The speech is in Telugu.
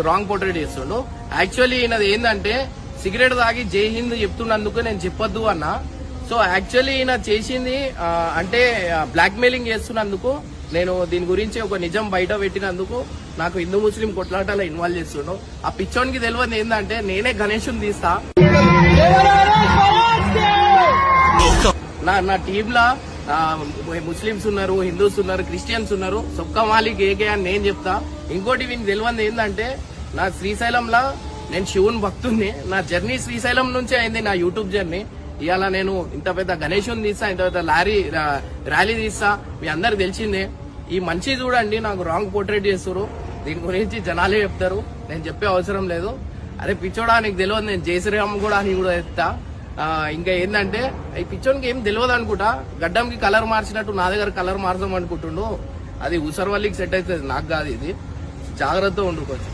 రాంగ్ పోర్ట్రేట్ చేస్తుండు. యాక్చువల్లీ ఈయనది ఏంటంటే సిగరెట్ తాగి జై హింద్ చెప్తున్నందుకు నేను చెప్పొద్దు అన్నా. సో యాక్చువల్లీ ఈయన చేసింది అంటే బ్లాక్ మెయిలింగ్ చేస్తున్నందుకు, నేను దీని గురించి ఒక నిజం బయట పెట్టినందుకు నాకు హిందూ ముస్లిం కొట్లాటలో ఇన్వాల్వ్ చేస్తుండు. ఆ పిచ్చోనికి తెలియదు ఏంటంటే నేనే గణేషుని తీస్తా, నా టీమ్ లా ముస్లింస్ ఉన్నారు, హిందూస్ ఉన్నారు, క్రిస్టియన్స్ ఉన్నారు, సొక్క మాలిక్ ఏకే అని నేను చెప్తా. ఇంకోటి వీనికి తెలియదు ఏంటంటే నా శ్రీశైలంలో నేను శివుని భక్తుడిని. నా జర్నీ శ్రీశైలం నుంచే అయింది, నా యూట్యూబ్ జర్నీ. ఇవాళ నేను ఇంత పెద్ద గణేషుని తీస్తా, ఇంత పెద్ద ర్యాలీ తీస్తా, మీ అందరికి తెలిసిందే. ఈ మంచి చూడండి నాకు రాంగ్ పోర్ట్రేట్ చేస్తారు, దీని గురించి జనాలే చెప్తారు, నేను చెప్పే అవసరం లేదు. అరే పిచ్చోడా నీకు తెలియదు, నేను జై శ్రీరామ్ కూడా అని కూడా చెప్తా. ఇంకా ఏంటంటే ఈ పిచ్చోనికి ఏం తెలియదు అనుకుంటా, గడ్డంకి కలర్ మార్చినట్టు నా దగ్గర కలర్ మార్చం అనుకుంటుండు. అది ఉసర్వల్లికి సెట్ అవుతుంది, నాకు కాదు. ఇది జాగ్రత్తగా ఉండు కొంచెం.